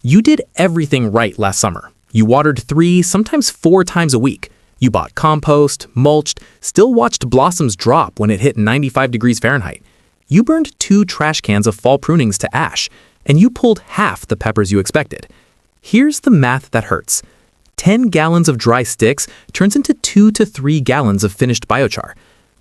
You did everything right last summer. You watered 3, sometimes 4 times a week. You bought compost, mulched, still watched blossoms drop when it hit 95 degrees Fahrenheit. You burned 2 trash cans of fall prunings to ash, and you pulled half the peppers you expected. Here's the math that hurts. 10 gallons of dry sticks turns into 2 to 3 gallons of finished biochar.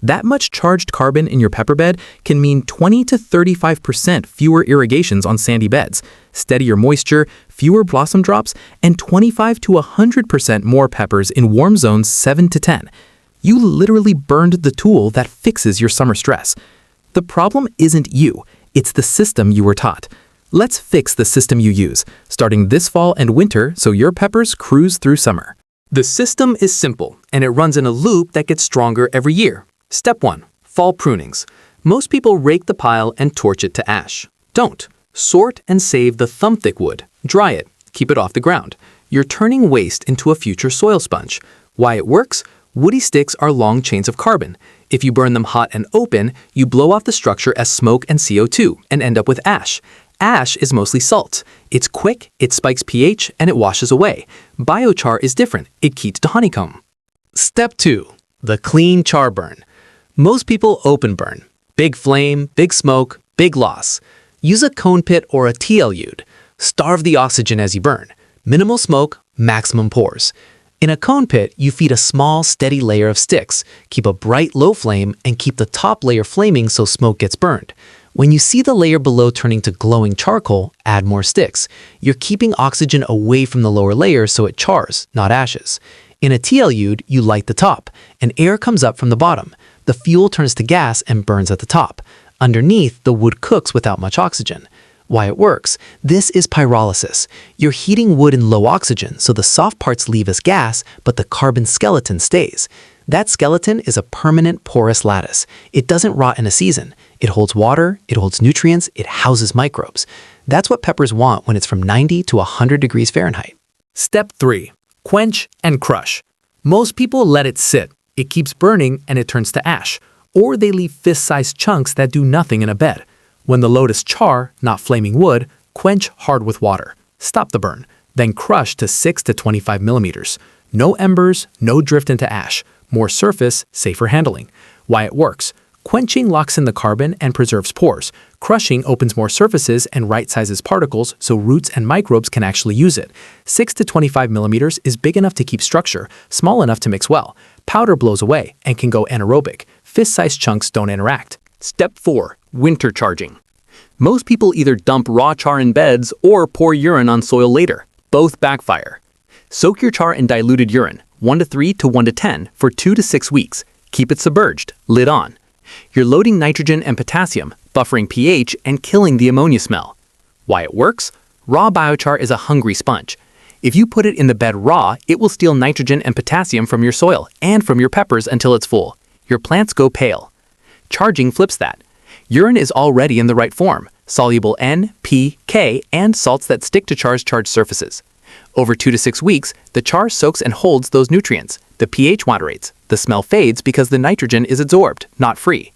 That much charged carbon in your pepper bed can mean 20 to 35% fewer irrigations on sandy beds, steadier moisture, fewer blossom drops, and 25 to 100% more peppers in warm zones 7 to 10. You literally burned the tool that fixes your summer stress. The problem isn't you, it's the system you were taught. Let's fix the system you use, starting this fall and winter so your peppers cruise through summer. The system is simple, and it runs in a loop that gets stronger every year. Step 1. Fall prunings. Most people rake the pile and torch it to ash. Don't. Sort and save the thumb-thick wood. Dry it. Keep it off the ground. You're turning waste into a future soil sponge. Why it works? Woody sticks are long chains of carbon. If you burn them hot and open, you blow off the structure as smoke and CO2 and end up with ash. Ash is mostly salt. It's quick, it spikes pH, and it washes away. Biochar is different. It keeps to honeycomb. Step 2. The clean char burn. Most people open burn. Big flame, big smoke, big loss. Use a cone pit or a TLUD. Starve the oxygen as you burn. Minimal smoke, maximum pores. In a cone pit, you feed a small, steady layer of sticks, keep a bright, low flame, and keep the top layer flaming so smoke gets burned. When you see the layer below turning to glowing charcoal, add more sticks. You're keeping oxygen away from the lower layer so it chars, not ashes. In a TLUD, you light the top, and air comes up from the bottom. The fuel turns to gas and burns at the top. Underneath, the wood cooks without much oxygen. Why it works? This is pyrolysis. You're heating wood in low oxygen, so the soft parts leave as gas, but the carbon skeleton stays. That skeleton is a permanent porous lattice. It doesn't rot in a season. It holds water, it holds nutrients, it houses microbes. That's what peppers want when it's from 90 to 100 degrees Fahrenheit. Step 3. Quench and crush. Most people let it sit. It keeps burning and it turns to ash. Or they leave fist-sized chunks that do nothing in a bed. When the load is char, not flaming wood, quench hard with water. Stop the burn. Then crush to 6 to 25 millimeters. No embers, no drift into ash. More surface, safer handling. Why it works? Quenching locks in the carbon and preserves pores. Crushing opens more surfaces and right-sizes particles so roots and microbes can actually use it. 6 to 25 millimeters is big enough to keep structure, small enough to mix well. Powder blows away and can go anaerobic. Fist-sized chunks don't interact. Step 4. Winter charging. Most people either dump raw char in beds or pour urine on soil later. Both backfire. Soak your char in diluted urine, 1 to 3 to 1 to 10, for 2 to 6 weeks. Keep it submerged, lid on. You're loading nitrogen and potassium, buffering pH, and killing the ammonia smell. Why it works? Raw biochar is a hungry sponge. If you put it in the bed raw, it will steal nitrogen and potassium from your soil and from your peppers until it's full. Your plants go pale. Charging flips that. Urine is already in the right form, soluble N, P, K, and salts that stick to char's charged surfaces. Over 2 to 6 weeks, the char soaks and holds those nutrients. The pH moderates. The smell fades because the nitrogen is absorbed, not free.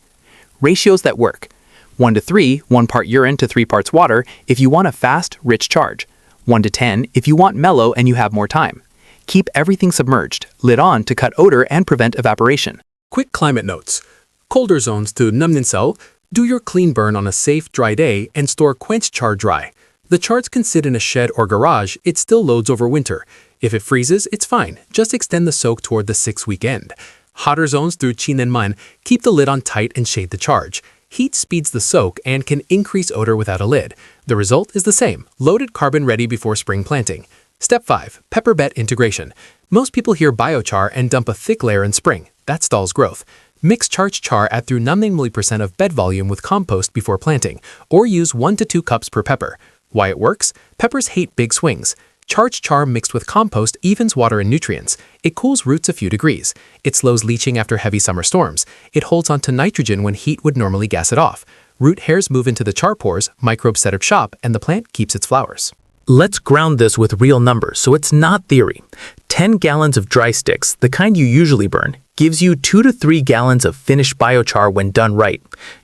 Ratios that work. 1 to 3, 1 part urine to 3 parts water if you want a fast, rich charge. 1 to 10 if you want mellow and you have more time. Keep everything submerged, lid on to cut odor and prevent evaporation. Quick climate notes. Colder zones to Namninsel, do your clean burn on a safe, dry day and store quench char dry. The chars can sit in a shed or garage, it still loads over winter. If it freezes, it's fine, just extend the soak toward the 6-week end. Hotter zones through Chinenman, keep the lid on tight and shade the charge. Heat speeds the soak and can increase odor without a lid. The result is the same, loaded carbon ready before spring planting. Step 5. Pepper bed integration. Most people hear biochar and dump a thick layer in spring. That stalls growth. Mix charged char at through 90% of bed volume with compost before planting, or use 1 to 2 cups per pepper. Why it works? Peppers hate big swings. Charged char mixed with compost evens water and nutrients. It cools roots a few degrees. It slows leaching after heavy summer storms. It holds onto nitrogen when heat would normally gas it off. Root hairs move into the char pores, microbes set up shop, and the plant keeps its flowers. Let's ground this with real numbers so it's not theory. 10 gallons of dry sticks, the kind you usually burn, gives you 2 to 3 gallons of finished biochar when done right.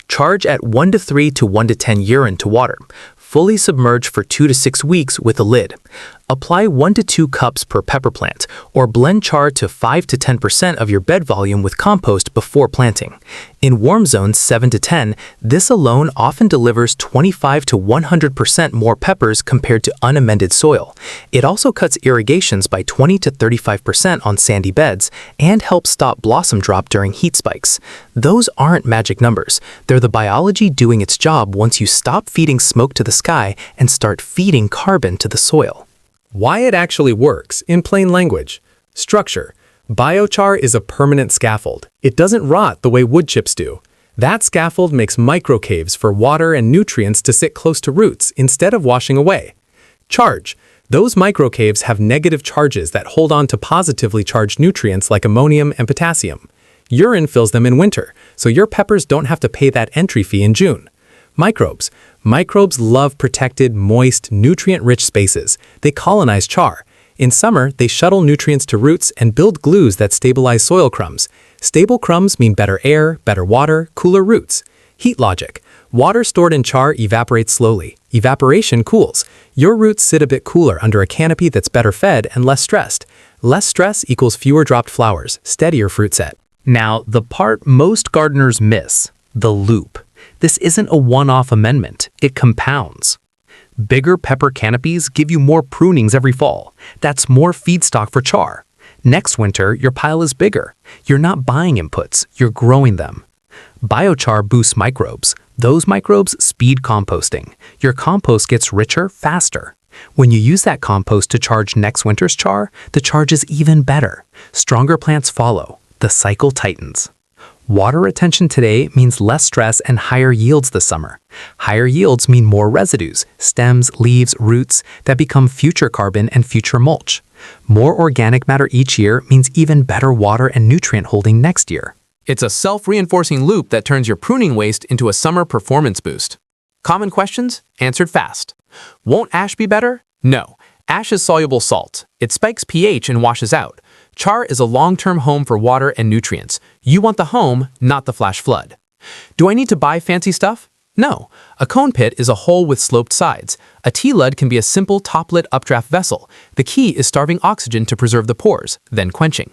Charge at 1 to 3 to 1 to 10 urine to water. Fully submerge for 2 to 6 weeks with a lid. Apply 1 to 2 cups per pepper plant, or blend char to 5 to 10% of your bed volume with compost before planting. In warm zones 7 to 10, this alone often delivers 25 to 100% more peppers compared to unamended soil. It also cuts irrigations by 20 to 35% on sandy beds and helps stop blossom drop during heat spikes. Those aren't magic numbers. They're the biology doing its job once you stop feeding smoke to the sky and start feeding carbon to the soil. Why it actually works, in plain language. Structure. Biochar is a permanent scaffold. It doesn't rot the way wood chips do. That scaffold makes microcaves for water and nutrients to sit close to roots instead of washing away. Charge. Those microcaves have negative charges that hold on to positively charged nutrients like ammonium and potassium. Urine fills them in winter, so your peppers don't have to pay that entry fee in June. Microbes. Microbes love protected, moist, nutrient-rich spaces. They colonize char. In summer, they shuttle nutrients to roots and build glues that stabilize soil crumbs. Stable crumbs mean better air, better water, cooler roots. Heat logic. Water stored in char evaporates slowly. Evaporation cools. Your roots sit a bit cooler under a canopy that's better fed and less stressed. Less stress equals fewer dropped flowers, steadier fruit set. Now, the part most gardeners miss, the loop. This isn't a one-off amendment, it compounds. Bigger pepper canopies give you more prunings every fall. That's more feedstock for char. Next winter, your pile is bigger. You're not buying inputs, you're growing them. Biochar boosts microbes. Those microbes speed composting. Your compost gets richer faster. When you use that compost to charge next winter's char, the charge is even better. Stronger plants follow. The cycle tightens. Water retention today means less stress and higher yields this summer. Higher yields mean more residues, stems, leaves, roots, that become future carbon and future mulch. More organic matter each year means even better water and nutrient holding next year. It's a self-reinforcing loop that turns your pruning waste into a summer performance boost. Common questions? Answered fast. Won't ash be better? No. Ash is soluble salt. It spikes pH and washes out. Char is a long-term home for water and nutrients. You want the home, not the flash flood. Do I need to buy fancy stuff? No. A cone pit is a hole with sloped sides. A TLUD can be a simple top-lit updraft vessel. The key is starving oxygen to preserve the pores, then quenching.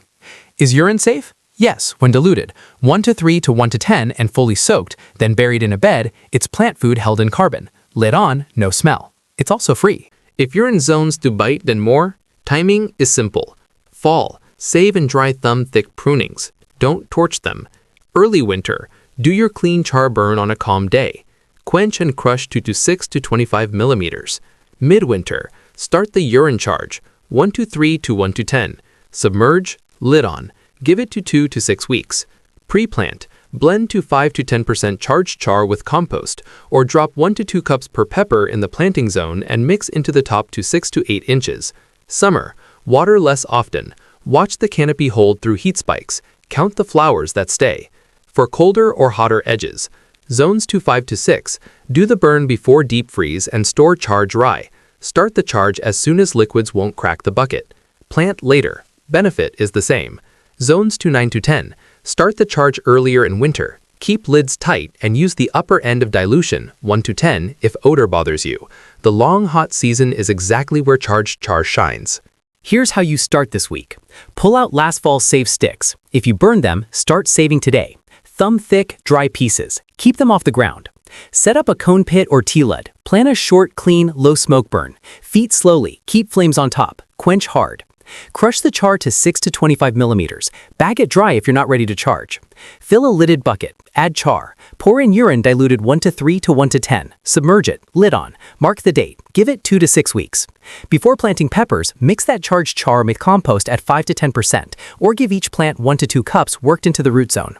Is urine safe? Yes, when diluted. 1 to 3 to 1 to 10 and fully soaked, then buried in a bed, it's plant food held in carbon. Lid on, no smell. It's also free. If you're in zones to bite then more, timing is simple. Fall. Save and dry thumb-thick prunings. Don't torch them. Early winter. Do your clean char burn on a calm day. Quench and crush 2 to 6 to 25 millimeters. Midwinter. Start the urine charge. 1 to 3 to 1 to 10. Submerge. Lid on. Give it to 2 to 6 weeks. Pre-plant. Blend to 5 to 10% charged char with compost, or drop 1 to 2 cups per pepper in the planting zone and mix into the top to 6 to 8 inches. Summer. Water less often. Watch the canopy hold through heat spikes. Count the flowers that stay. For colder or hotter edges. Zones to 5 to 6. Do the burn before deep freeze and store char dry. Start the charge as soon as liquids won't crack the bucket. Plant later. Benefit is the same. Zones to 9 to 10. Start the charge earlier in winter. Keep lids tight and use the upper end of dilution, 1 to 10, if odor bothers you. The long hot season is exactly where charged char shines. Here's how you start this week. Pull out last fall's saved sticks. If you burn them, start saving today. Thumb-thick, dry pieces. Keep them off the ground. Set up a cone pit or TLUD. Plan a short, clean, low smoke burn. Feed slowly. Keep flames on top. Quench hard. Crush the char to 6 to 25 millimeters. Bag it dry if you're not ready to charge. Fill a lidded bucket. Add char. Pour in urine diluted 1 to 3 to 1 to 10. Submerge it. Lid on. Mark the date. Give it 2 to 6 weeks. Before planting peppers, mix that charged char with compost at 5 to 10%, or give each plant 1 to 2 cups worked into the root zone.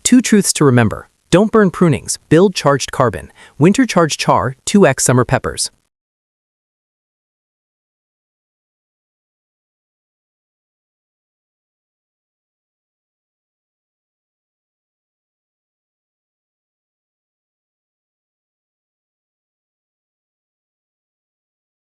2 truths to remember. Don't burn prunings. Build charged carbon. Winter charged char, 2x summer peppers.